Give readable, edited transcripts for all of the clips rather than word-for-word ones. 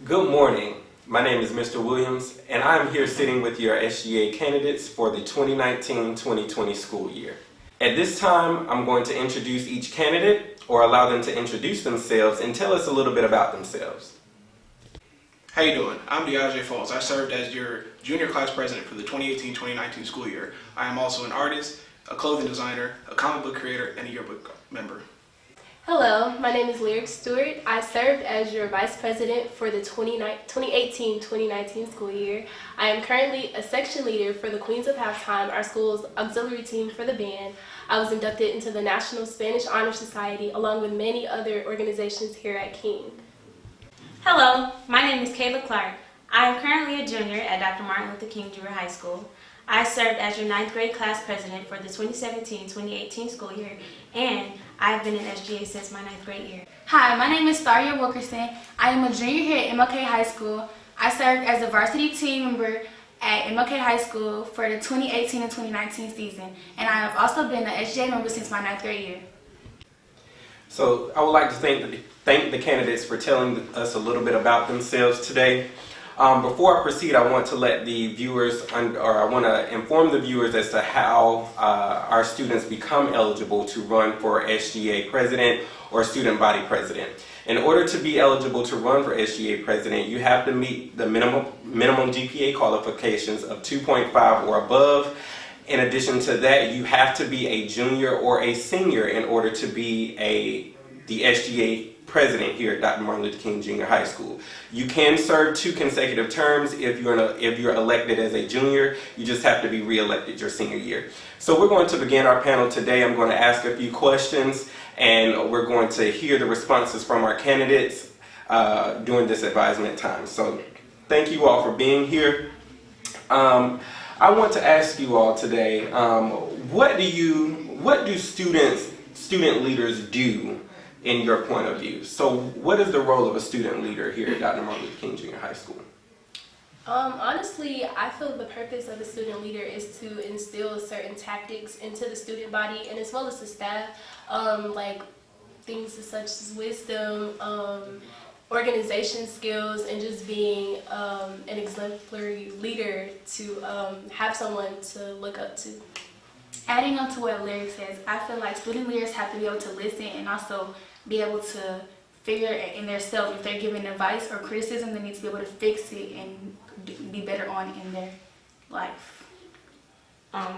Good morning. My name is Mr. Williams, and I am here sitting with your SGA candidates for the 2019-2020 school year. At this time, I'm going to introduce each candidate or allow them to introduce themselves and tell us a little bit about themselves. How you doing? I'm DeAndre Falls. I served as your junior class president for the 2018-2019 school year. I am also an artist, a clothing designer, a comic book creator, and a yearbook member. Hello, my name is Lyric Stewart. I served as your vice president for the 2018-2019 school year. I am currently a section leader for the Queens of Halftime, our school's auxiliary team for the band. I was inducted into the National Spanish Honor Society along with many other organizations here at King. Hello, my name is Kayla Clark. I am currently a junior at Dr. Martin Luther King Jr. High School. I served as your 9th grade class president for the 2017-2018 school year, and I've been in SGA since my 9th grade year. Hi, my name is Tharia Wilkerson. I am a junior here at MLK High School. I served as a varsity team member at MLK High School for the 2018 and 2019 season, and I have also been an SGA member since my 9th grade year. So I would like to thank the candidates for telling us a little bit about themselves today. Before I proceed, I want to let the viewers, I want to inform the viewers as to how our students become eligible to run for SGA president or student body president. In order to be eligible to run for SGA president, you have to meet the minimum GPA qualifications of 2.5 or above. In addition to that, you have to be a junior or a senior in order to be the SGA president here at Dr. Martin Luther King Jr. High School. You can serve 2 consecutive terms if you're elected as a junior. You just have to be re-elected your senior year. So we're going to begin our panel today. I'm going to ask a few questions, and we're going to hear the responses from our candidates during this advisement time. So thank you all for being here. I want to ask you all today, what do student leaders do in your point of view? So what is the role of a student leader here at Dr. Martin Luther King Jr. High School? Honestly, I feel the purpose of a student leader is to instill certain tactics into the student body and as well as the staff, like things such as wisdom, organization skills, and just being an exemplary leader to have someone to look up to. Adding on to what Lyric says, I feel like student leaders have to be able to listen and also be able to figure in their self if they're giving advice or criticism, they need to be able to fix it and be better on in their life. I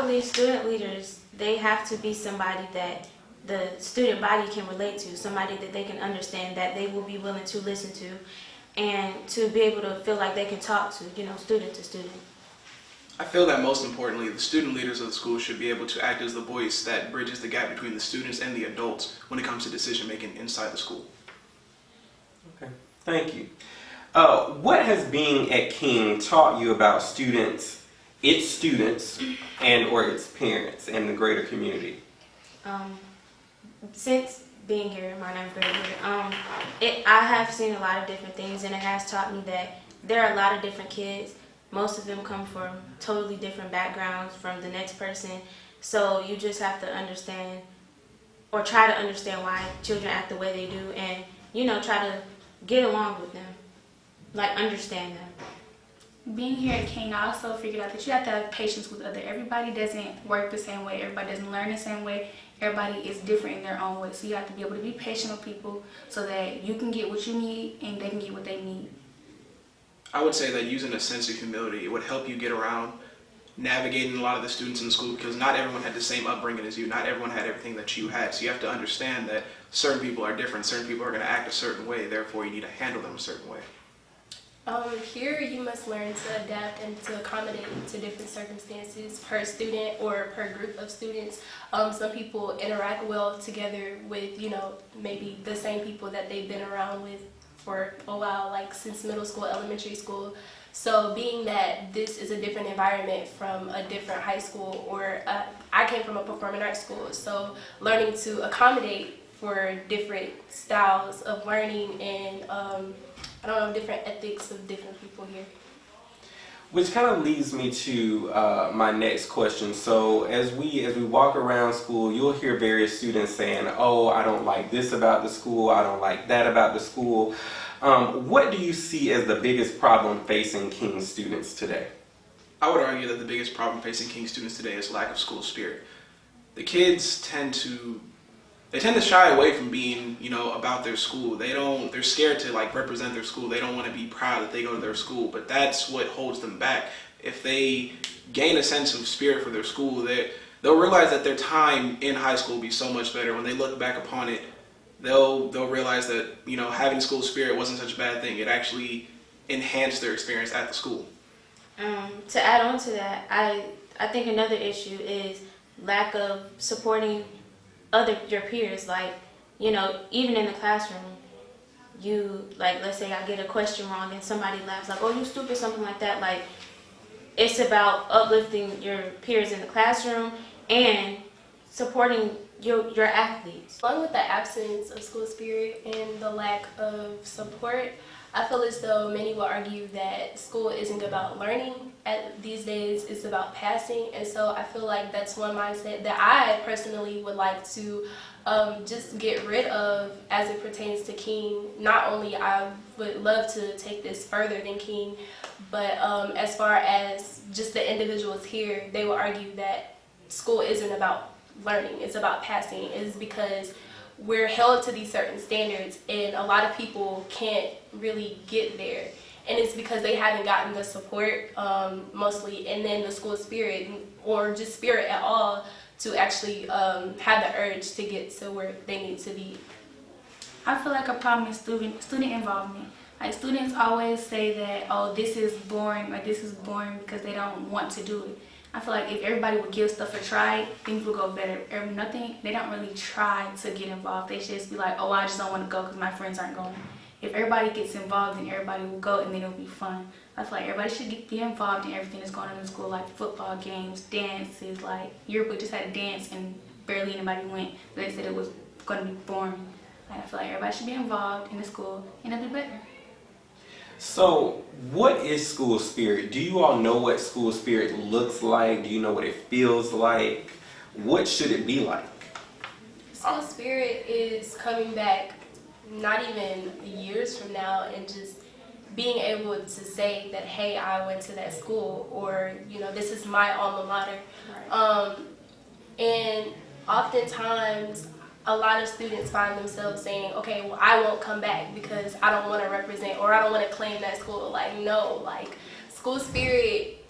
believe student leaders, they have to be somebody that the student body can relate to, somebody that they can understand, that they will be willing to listen to, and to be able to feel like they can talk to, student to student. I feel that most importantly, the student leaders of the school should be able to act as the voice that bridges the gap between the students and the adults when it comes to decision making inside the school. Okay, thank you. What has being at King taught you about its students, and or its parents and the greater community? Since being here in my 9th grade year, I have seen a lot of different things, and it has taught me that there are a lot of different kids. Most of them come from totally different backgrounds from the next person. So you just have to understand, or try to understand why children act the way they do, and, try to get along with them, like understand them. Being here at King, I also figured out that you have to have patience with others. Everybody doesn't work the same way. Everybody doesn't learn the same way. Everybody is different in their own way. So you have to be able to be patient with people so that you can get what you need and they can get what they need. I would say that using a sense of humility, it would help you get around navigating a lot of the students in the school, because not everyone had the same upbringing as you. Not everyone had everything that you had. So you have to understand that certain people are different. Certain people are going to act a certain way. Therefore, you need to handle them a certain way. Here you must learn to adapt and to accommodate to different circumstances per student or per group of students. Some people interact well together with, maybe the same people that they've been around with for a while, like since middle school, elementary school. So being that this is a different environment from a different high school, or I came from a performing arts school, so learning to accommodate for different styles of learning and different ethics of different people here. Which kind of leads me to my next question. So as we walk around school, you'll hear various students saying, "Oh, I don't like this about the school. I don't like that about the school." What do you see as the biggest problem facing King students today? I would argue that the biggest problem facing King students today is lack of school spirit. The kids tend to shy away from being, about their school. They're scared to like represent their school. They don't want to be proud that they go to their school, but that's what holds them back. If they gain a sense of spirit for their school, they'll realize that their time in high school will be so much better. When they look back upon it, they'll realize that, having school spirit wasn't such a bad thing. It actually enhanced their experience at the school. To add on to that, I think another issue is lack of supporting your peers. Like, even in the classroom, let's say I get a question wrong and somebody laughs like, "Oh, you stupid," something like that. Like, it's about uplifting your peers in the classroom and supporting your athletes. Along with the absence of school spirit and the lack of support, I feel as though many will argue that school isn't about learning. These days, it's about passing. And so I feel like that's one mindset that I personally would like to just get rid of as it pertains to King. Not only I would love to take this further than King, but as far as just the individuals here, they will argue that school isn't about learning, it's about passing. It's because we're held to these certain standards and a lot of people can't really get there, and it's because they haven't gotten the support mostly, and then the school spirit or just spirit at all to actually have the urge to get to where they need to be. I feel like a problem is student involvement. Like, students always say that, "Oh, this is boring," or "this is boring," because they don't want to do it. I feel like if everybody would give stuff a try, things would go better. They don't really try to get involved. They just be like, "Oh, I just don't want to go because my friends aren't going." If everybody gets involved, then everybody will go, and then it'll be fun. I feel like everybody should get involved in everything that's going on in school, like football games, dances. Like, yearbook just had a dance and barely anybody went. They said it was going to be boring. Like, I feel like everybody should be involved in the school, and it'll be better. So, what is school spirit? Do you all know what school spirit looks like? Do you know what it feels like? What should it be like? School spirit is coming back not even years from now and just being able to say that, "Hey, I went to that school," or, "This is my alma mater." Right. And oftentimes a lot of students find themselves saying, "Okay, well, I won't come back because I don't want to represent or I don't want to claim that school." Like, no, like, school spirit,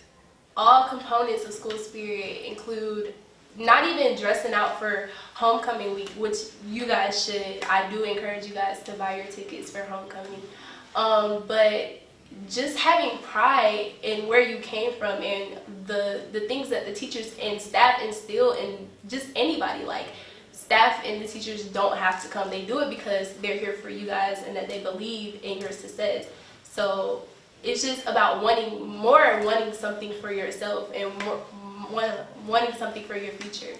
all components of school spirit include not even dressing out for homecoming week, which you guys should. I do encourage you guys to buy your tickets for homecoming. But just having pride in where you came from and the things that the teachers and staff instill in just anybody. Like, staff and the teachers don't have to come. They do it because they're here for you guys and that they believe in your success. So it's just about wanting something for yourself and wanting something for your future.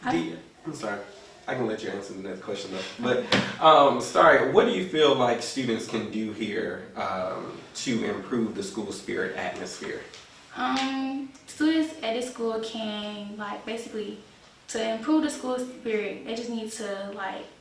I'm sorry. I can let you answer the next question though. But sorry, what do you feel like students can do here to improve the school spirit atmosphere? Students at this school can, basically, to improve the school spirit, they just need to,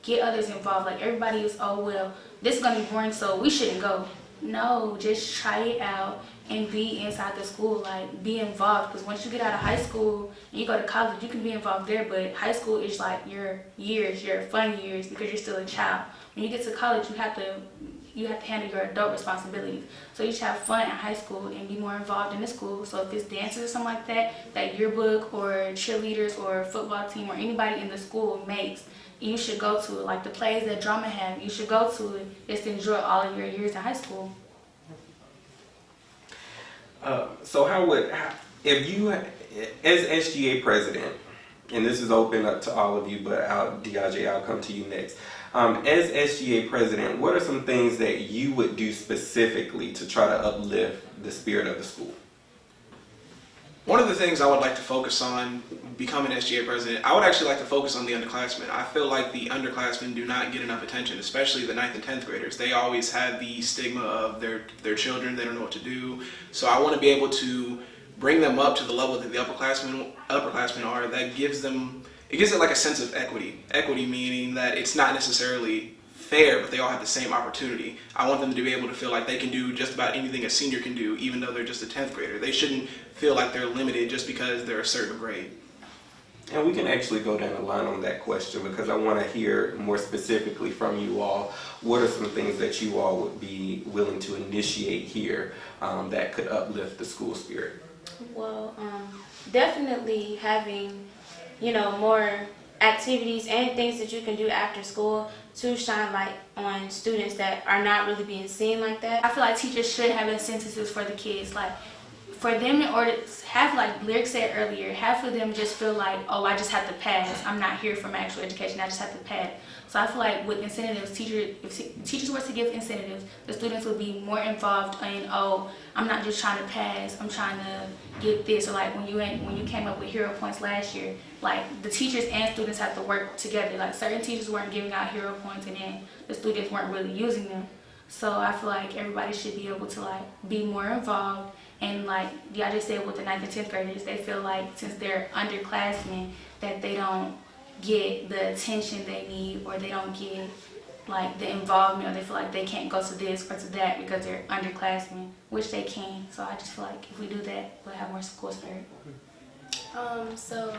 get others involved. Like, everybody is, "Oh, well, this is going to be boring, so we shouldn't go." No, just try it out and be inside the school. Be involved, because once you get out of high school and you go to college, you can be involved there, but high school is your years, your fun years, because you're still a child. When you get to college, you have to handle your adult responsibilities. So you should have fun in high school and be more involved in the school. So if it's dances or something like that yearbook or cheerleaders or football team or anybody in the school makes, you should go to it. Like the plays that drama have, you should go to it just to enjoy all of your years in high school. So if you, as SGA president, and this is open up to all of you, but DIJ, I'll come to you next. As SGA president, what are some things that you would do specifically to try to uplift the spirit of the school? One of the things I would like to focus on becoming SGA president, I would actually like to focus on the underclassmen. I feel like the underclassmen do not get enough attention, especially the 9th and 10th graders. They always have the stigma of their children, they don't know what to do. So I want to be able to bring them up to the level that the upperclassmen are. That gives it like a sense of equity. Equity meaning that it's not necessarily fair, but they all have the same opportunity. I want them to be able to feel like they can do just about anything a senior can do, even though they're just a 10th grader. They shouldn't feel like they're limited just because they're a certain grade. And we can actually go down the line on that question, because I want to hear more specifically from you all. What are some things that you all would be willing to initiate here that could uplift the school spirit? Well, definitely having, more activities and things that you can do after school to shine light on students that are not really being seen like that. I feel like teachers should have incentives for the kids, like for them, in order to have, like Lyric said earlier, half of them just feel like, oh, I just have to pass. I'm not here for my actual education. I just have to pass. So I feel like with incentives, if teachers were to give incentives, the students would be more involved in, oh, I'm not just trying to pass. I'm trying to get this. Or like when you came up with hero points last year, like the teachers and students have to work together. Like certain teachers weren't giving out hero points, and then the students weren't really using them. So I feel like everybody should be able to like be more involved. And like y'all just said with the 9th and 10th graders, they feel like since they're underclassmen that they don't get the attention they need, or they don't get like the involvement, or they feel like they can't go to this or to that because they're underclassmen, which they can. So I just feel like if we do that, we'll have more school spirit. So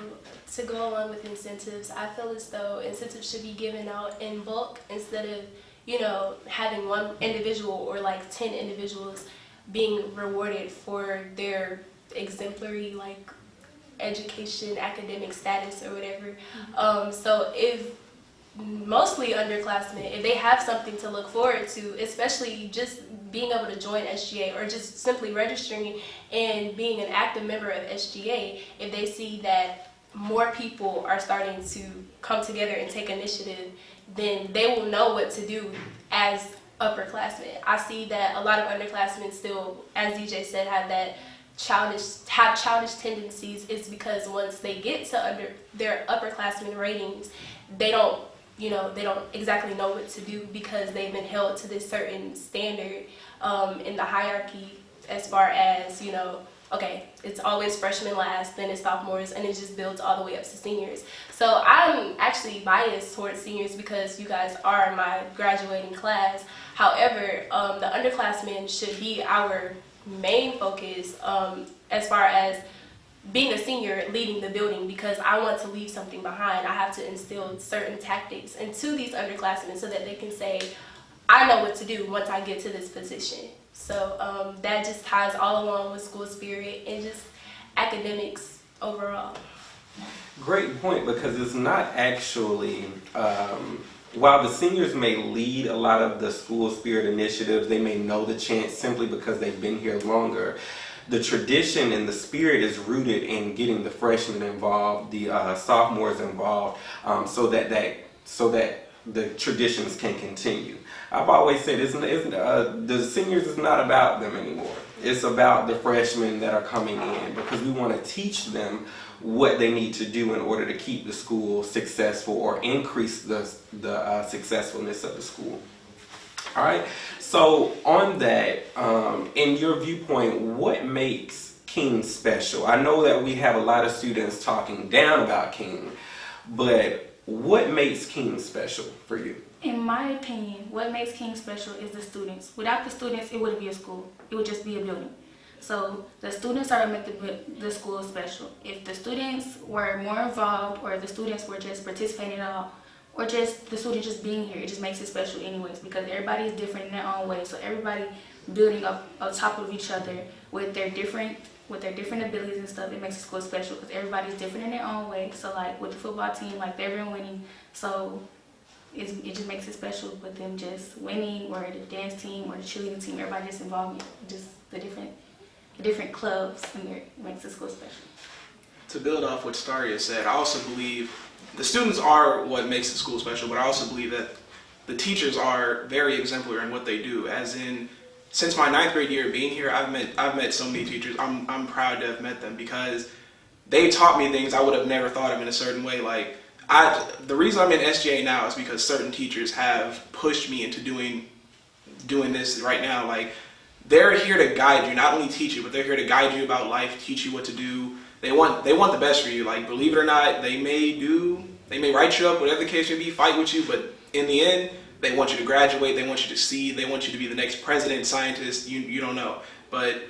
to go along with incentives, I feel as though incentives should be given out in bulk instead of, having one individual or like 10 individuals being rewarded for their exemplary like education, academic status or whatever. So if mostly underclassmen, if they have something to look forward to, especially just being able to join SGA or just simply registering and being an active member of SGA, if they see that more people are starting to come together and take initiative, then they will know what to do as upperclassmen. I see that a lot of underclassmen still, as DJ said, have childish tendencies. Is because once they get to their upperclassmen ratings, they don't exactly know what to do, because they've been held to this certain standard in the hierarchy, as far as okay, it's always freshmen last, then it's sophomores, and it just builds all the way up to seniors. So I'm actually biased towards seniors because you guys are my graduating class. However, the underclassmen should be our main focus as far as being a senior leading the building, because I want to leave something behind. I have to instill certain tactics into these underclassmen so that they can say, I know what to do once I get to this position. So that just ties all along with school spirit and just academics overall. Great point, because it's not actually, while the seniors may lead a lot of the school spirit initiatives, they may know the chant simply because they've been here longer. The tradition and the spirit is rooted in getting the freshmen involved, the sophomores involved, so that the traditions can continue. I've always said the seniors is not about them anymore. It's about the freshmen that are coming in, because we want to teach them what they need to do in order to keep the school successful or increase the successfulness of the school. All right. So on that, in your viewpoint, what makes King special? I know that we have a lot of students talking down about King, but what makes King special for you? In my opinion, what makes King special is the students. Without the students, it wouldn't be a school. It would just be a building. So the students are what make the school special. If the students were more involved, or if the students were just participating at all, or just the students just being here, it just makes it special anyways, because everybody is different in their own way. So everybody building up on top of each other with their different abilities and stuff, it makes the school special because everybody's different in their own way. So like with the football team, like they've been winning, so it just makes it special with them just winning, or the dance team or the cheerleading team, everybody just involved in just the different clubs, and it makes the school special. To build off what Staria said, I also believe the students are what makes the school special, but I also believe that the teachers are very exemplary in what they do, as in since my 9th grade year being here, I've met so many teachers. I'm proud to have met them because they taught me things I would have never thought of in a certain way. Like the reason I'm in SGA now is because certain teachers have pushed me into doing this right now. Like they're here to guide you, not only teach you, but they're here to guide you about life, teach you what to do. They want the best for you. Like believe it or not, they may write you up, whatever the case may be, fight with you, but in the end, they want you to graduate, they want you to succeed, they want you to be the next president, scientist, you don't know. But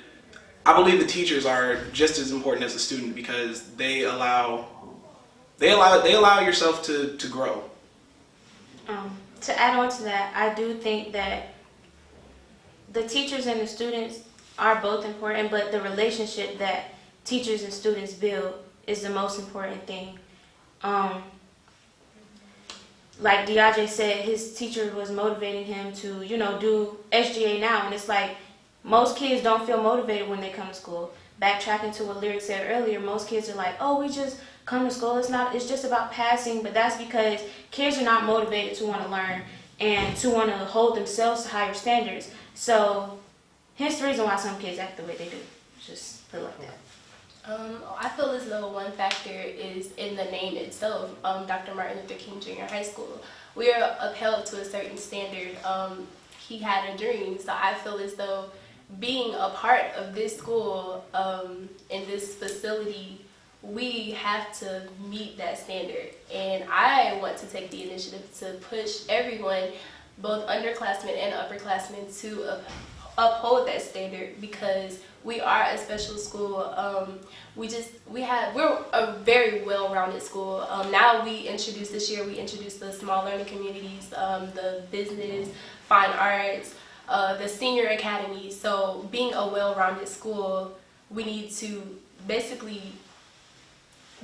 I believe the teachers are just as important as the student because they allow yourself to grow. To add on to that, I do think that the teachers and the students are both important, but the relationship that teachers and students build is the most important thing. Like De'Andre said, his teacher was motivating him to, do SGA now. And it's like, most kids don't feel motivated when they come to school. Backtracking to what Lyric said earlier, most kids are like, oh, we just come to school. It's just about passing. But that's because kids are not motivated to want to learn and to want to hold themselves to higher standards. So hence the reason why some kids act the way they do. Just put it like that. I feel as though one factor is in the name itself, Dr. Martin Luther King Jr. High School. We are upheld to a certain standard. He had a dream, so I feel as though being a part of this school, in this facility, we have to meet that standard. And I want to take the initiative to push everyone, both underclassmen and upperclassmen, to uphold that standard because we are a special school. We're a very well-rounded school. Now this year we introduced the small learning communities, the business, fine arts, the senior academy. So being a well-rounded school, we need to basically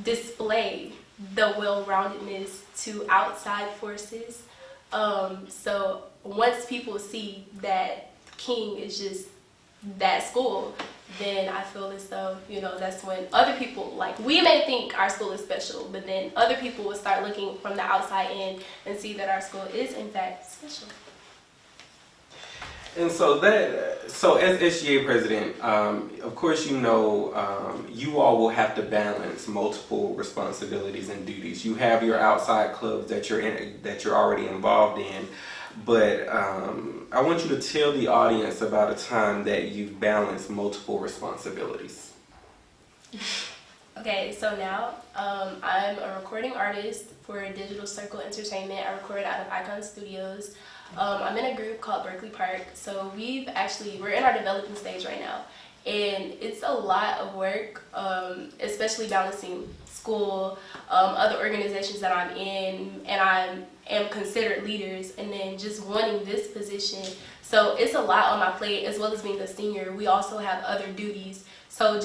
display the well-roundedness to outside forces. So once people see that King is just that school, then I feel as though, that's when other people, like, we may think our school is special, but then other people will start looking from the outside in and see that our school is, in fact, special. And so as SGA president, of course, you all will have to balance multiple responsibilities and duties. You have your outside clubs that you're already involved in, but I want you to tell the audience about a time that you've balanced multiple responsibilities. Okay, so now I'm a recording artist for Digital Circle Entertainment. I record out of Icon Studios. I'm in a group called Berkeley Park. So we're in our developing stage right now. And it's a lot of work, especially balancing school, other organizations that I'm in, and I am considered leaders, and then just wanting this position. So it's a lot on my plate, as well as being a senior. We also have other duties. So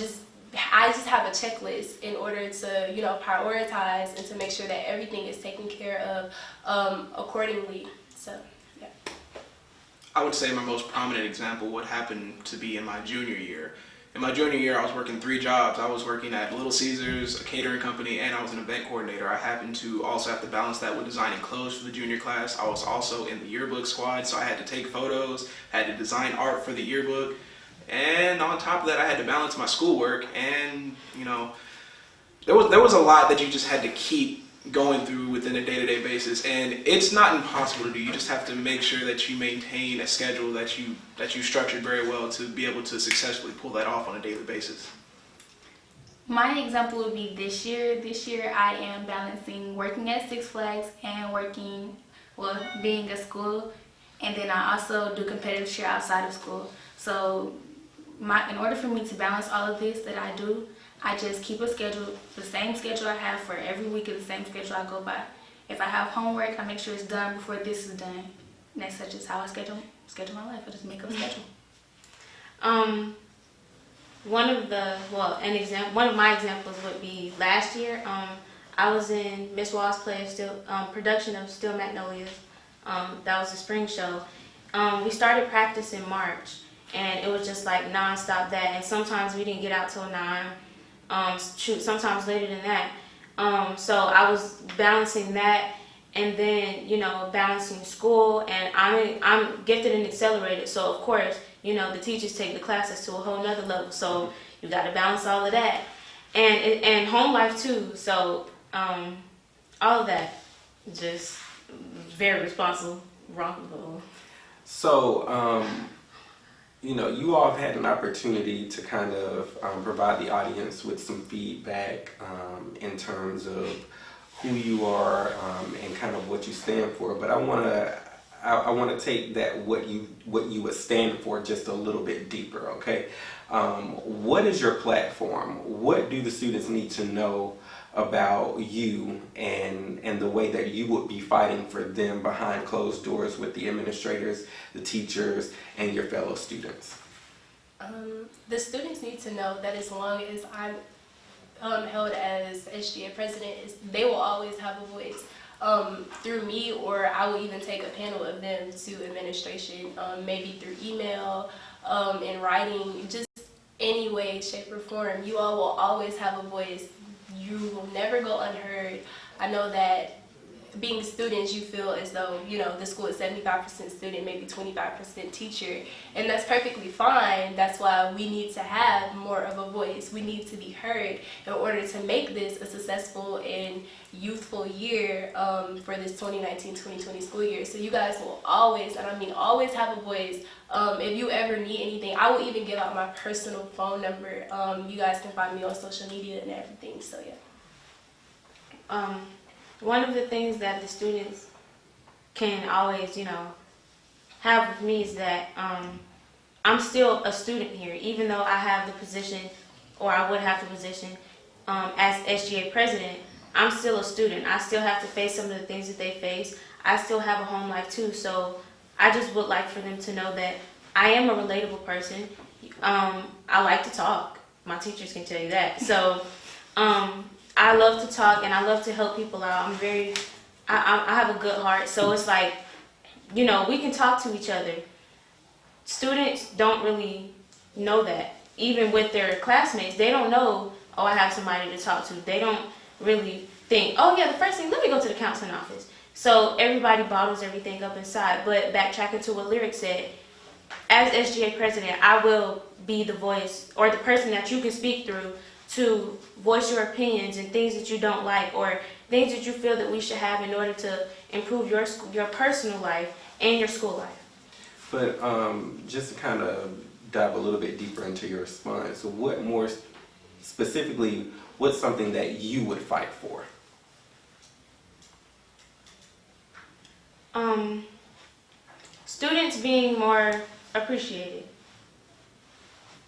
I just have a checklist in order to, prioritize and to make sure that everything is taken care of accordingly. So, yeah. I would say my most prominent example would happen to be in my junior year. In my junior year, I was working 3 jobs. I was working at Little Caesars, a catering company, and I was an event coordinator. I happened to also have to balance that with designing clothes for the junior class. I was also in the yearbook squad, so I had to take photos, had to design art for the yearbook, and on top of that, I had to balance my schoolwork, and there was a lot that you just had to keep going through within a day-to-day basis, and it's not impossible to do. You just have to make sure that you maintain a schedule that you structured very well to be able to successfully pull that off on a daily basis. My example would be this year. This year I am balancing working at Six Flags and being at school, and then I also do competitive cheer outside of school. So in order for me to balance all of this that I do, I just keep a schedule, the same schedule I have for every week is the same schedule I go by. If I have homework, I make sure it's done before this is done. And that's just how I schedule my life. I just make up a schedule. One of my examples would be last year. I was in Miss Wall's play production of Still Magnolias. That was a spring show. We started practice in March, and it was just like nonstop that. And sometimes we didn't get out till 9. Sometimes later than that. So I was balancing that, and then balancing school, and I'm gifted and accelerated. So of course, the teachers take the classes to a whole nother level. So you got to balance all of that, and home life too. So all of that, just very responsible, wrong. So, you all have had an opportunity to kind of provide the audience with some feedback in terms of who you are and kind of what you stand for. But I want to take that what you would stand for just a little bit deeper. Okay, what is your platform? What do the students need to know about you and the way that you would be fighting for them behind closed doors with the administrators, the teachers, and your fellow students? The students need to know that as long as I'm held as SGA president, they will always have a voice through me, or I will even take a panel of them to administration, maybe through email, in writing, just any way, shape, or form. You all will always have a voice. You will never go unheard. I know that being students, you feel as though, the school is 75% student, maybe 25% teacher, and that's perfectly fine. That's why we need to have more of a voice. We need to be heard in order to make this a successful and youthful year for this 2019-2020 school year. So you guys will always, and I mean always, have a voice. If you ever need anything, I will even give out my personal phone number. You guys can find me on social media and everything, so yeah. One of the things that the students can always, have with me is that I'm still a student here, even though I have the position, or I would have the position as SGA president. I'm still a student. I still have to face some of the things that they face. I still have a home life too, so I just would like for them to know that I am a relatable person. I like to talk. My teachers can tell you that. So I love to talk and I love to help people out. I have a good heart. So it's like, we can talk to each other. Students don't really know that. Even with their classmates, they don't know, I have somebody to talk to. They don't really think, the first thing, let me go to the counseling office. So everybody bottles everything up inside. But backtracking to what Lyric said, as SGA president, I will be the voice or the person that you can speak through to voice your opinions and things that you don't like, or things that you feel that we should have in order to improve your personal life and your school life. But just to kind of dive a little bit deeper into your response, what more specifically, what's something that you would fight for? Students being more appreciated.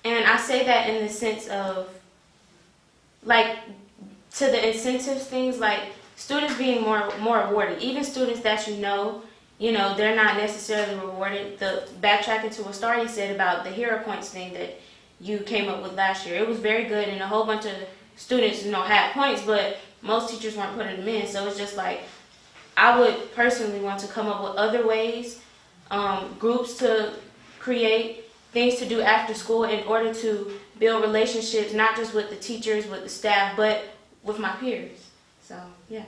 And I say that in the sense of, to the incentives things, students being more awarded. Even students that they're not necessarily rewarded. The backtracking to what Starry said about the hero points thing that you came up with last year. It was very good, and a whole bunch of students, had points, but most teachers weren't putting them in. So it's just I would personally want to come up with other ways, groups to create, things to do after school in order to build relationships, not just with the teachers, with the staff, but with my peers. So, yeah.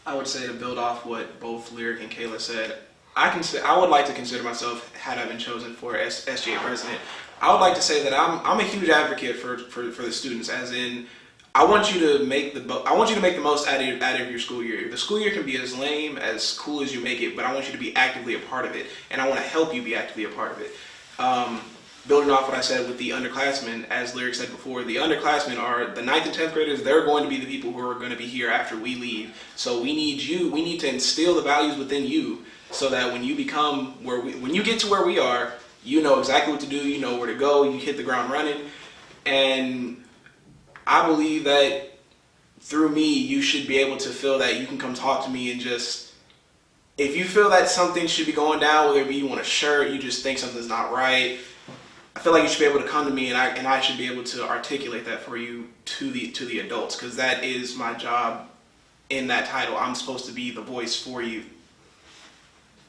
I would say, to build off what both Lyric and Kayla said, I would like to consider myself, had I been chosen for SGA president, I would like to say that I'm a huge advocate for the students, as in, I want you to make the most out of your school year. The school year can be as lame, as cool as you make it, but I want you to be actively a part of it, and I want to help you be actively a part of it. Building off what I said with the underclassmen, as Lyric said before, the underclassmen are the 9th and 10th graders. They're going to be the people who are going to be here after we leave. So we need to instill the values within you, so that when you when you get to where we are, you know exactly what to do, you know where to go, you hit the ground running. And I believe that through me, you should be able to feel that you can come talk to me, and just, if you feel that something should be going down, whether it be you want a shirt, you just think something's not right, I feel like you should be able to come to me, and I should be able to articulate that for you to the adults, because that is my job in that title. I'm supposed to be the voice for you.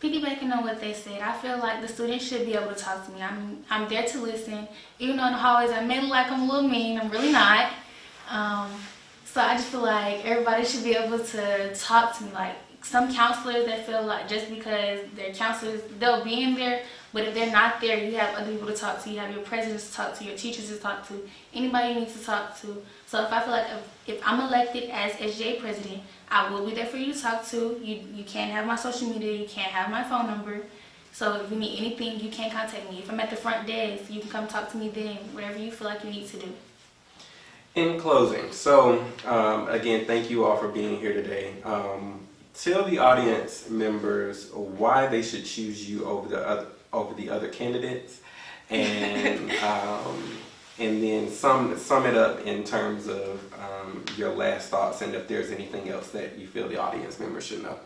Piggybacking on what they said, I feel like the students should be able to talk to me. I'm there to listen. Even though in the hallways I may look like I'm a little mean, I'm really not. So I just feel like everybody should be able to talk to me. Like some counselors that feel like just because they're counselors, they'll be in there, But if they're not there, you have other people to talk to. You have your presidents to talk to, your teachers to talk to, anybody you need to talk to. So if I feel like if I'm elected as SGA president, I will be there for you to talk to. You can't have my social media. You can't have my phone number. So if you need anything, you can contact me. If I'm at the front desk, you can come talk to me then, whatever you feel like you need to do. In closing, so again, thank you all for being here today. Tell the audience members why they should choose you over the other candidates, and then sum it up in terms of your last thoughts, and if there's anything else that you feel the audience members should know.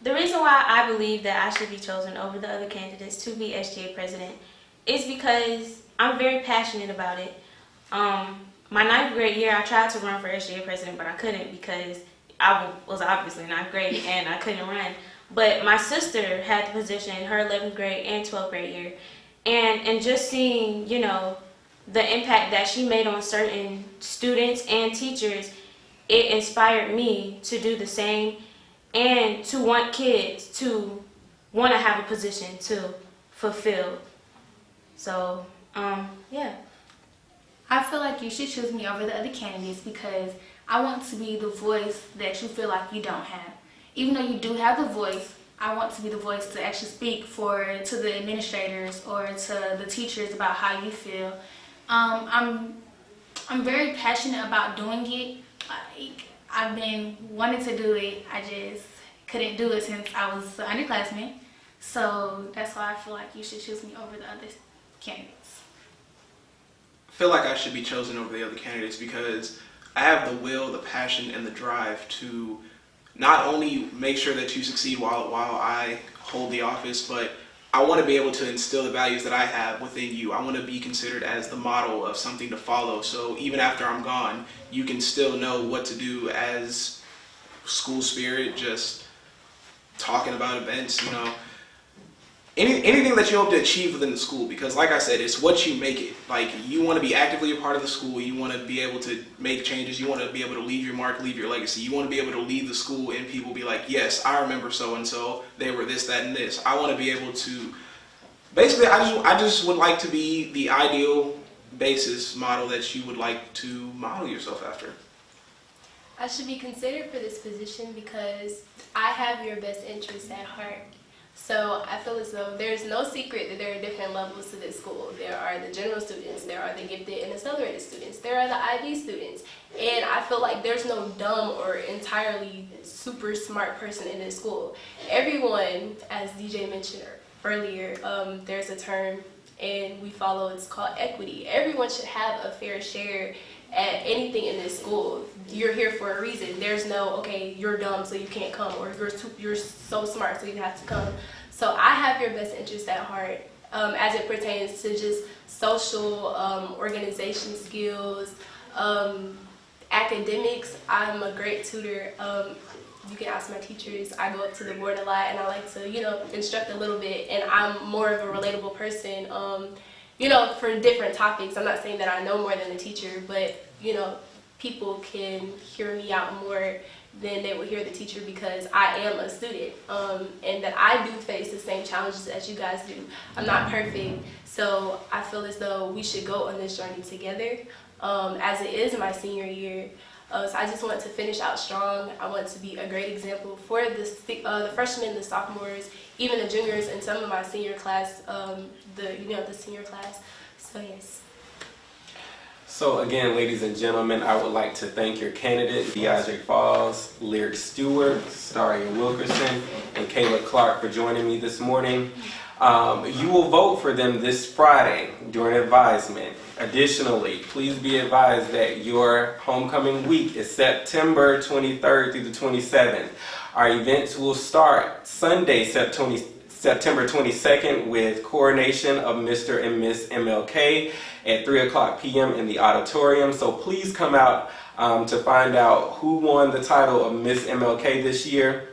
The reason why I believe that I should be chosen over the other candidates to be SGA president is because I'm very passionate about it. My 9th grade year, I tried to run for SGA president, but I couldn't because I was obviously 9th grade and I couldn't run. But my sister had the position in her 11th grade and 12th grade year. And just seeing, you know, the impact that she made on certain students and teachers, it inspired me to do the same and to want kids to want to have a position to fulfill. So, yeah. I feel like you should choose me over the other candidates because I want to be the voice that you feel like you don't have. Even though you do have the voice, I want to be the voice to actually speak to the administrators or to the teachers about how you feel. I'm very passionate about doing it. Like, I've been wanting to do it. I just couldn't do it since I was an underclassman. So that's why I feel like you should choose me over the other candidates. I feel like I should be chosen over the other candidates because I have the will, the passion, and the drive to not only make sure that you succeed while I hold the office, but I want to be able to instill the values that I have within you. I want to be considered as the model of something to follow. So even after I'm gone, you can still know what to do as school spirit, just talking about events, you know. Anything that you hope to achieve within the school, because like I said, it's what you make it. Like, you want to be actively a part of the school, you want to be able to make changes, you want to be able to leave your mark, leave your legacy, you want to be able to leave the school and people be like, yes, I remember so-and-so, they were this, that, and this. I want to be able to, basically, I just would like to be the ideal basis model that you would like to model yourself after. I should be considered for this position because I have your best interests at heart. So I feel as though there's no secret that there are different levels to this school. There are the general students, there are the gifted and accelerated students, there are the IB students. And I feel like there's no dumb or entirely super smart person in this school. Everyone, as DJ mentioned earlier, there's a term and we follow, it's called equity. Everyone should have a fair share at anything in this school. You're here for a reason. There's no, okay, you're dumb so you can't come, or you're so smart so you have to come. So I have your best interest at heart as it pertains to just social organization skills, academics. I'm a great tutor. You can ask my teachers. I go up to the board a lot and I like to, you know, instruct a little bit, and I'm more of a relatable person. You know, for different topics. I'm not saying that I know more than the teacher, but, you know, people can hear me out more than they would hear the teacher because I am a student, and that I do face the same challenges as you guys do. I'm not perfect, so I feel as though we should go on this journey together, as it is my senior year. So I just want to finish out strong. I want to be a great example for the freshmen, the sophomores, even the juniors, and some of my senior class, the senior class. So yes. So again, ladies and gentlemen, I would like to thank your candidates, DeAndre Falls, Lyric Stewart, Staria Wilkerson, and Kayla Clark for joining me this morning. You will vote for them this Friday during advisement. Additionally, please be advised that your homecoming week is September 23rd through the 27th. Our events will start Sunday, September 22nd with coronation of Mr. and Miss MLK at 3:00 p.m. in the auditorium. So please come out to find out who won the title of Miss MLK this year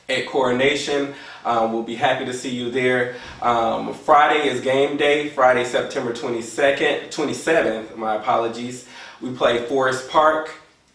at coronation. We'll be happy to see you there. Friday is game day, Friday, September 27th, my apologies. We play Forest Park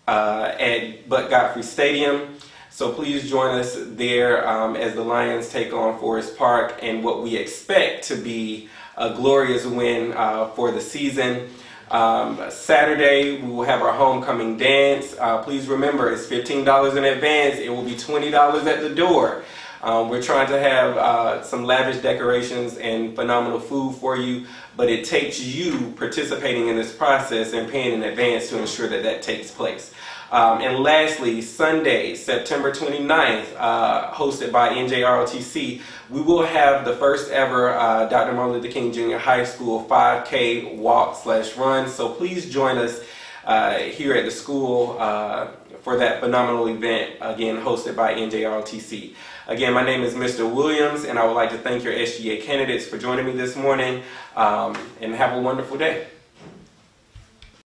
at Buck Godfrey Stadium. So please join us there as the Lions take on Forest Park and what we expect to be a glorious win for the season. Saturday, we will have our homecoming dance. Please remember, it's $15 in advance. It will be $20 at the door. We're trying to have some lavish decorations and phenomenal food for you, but it takes you participating in this process and paying in advance to ensure that that takes place. And lastly, Sunday, September 29th, hosted by NJROTC, we will have the first ever Dr. Martin Luther King Jr. High School 5K walk/run. So please join us here at the school for that phenomenal event, again, hosted by NJROTC. Again, my name is Mr. Williams, and I would like to thank your SGA candidates for joining me this morning, and have a wonderful day.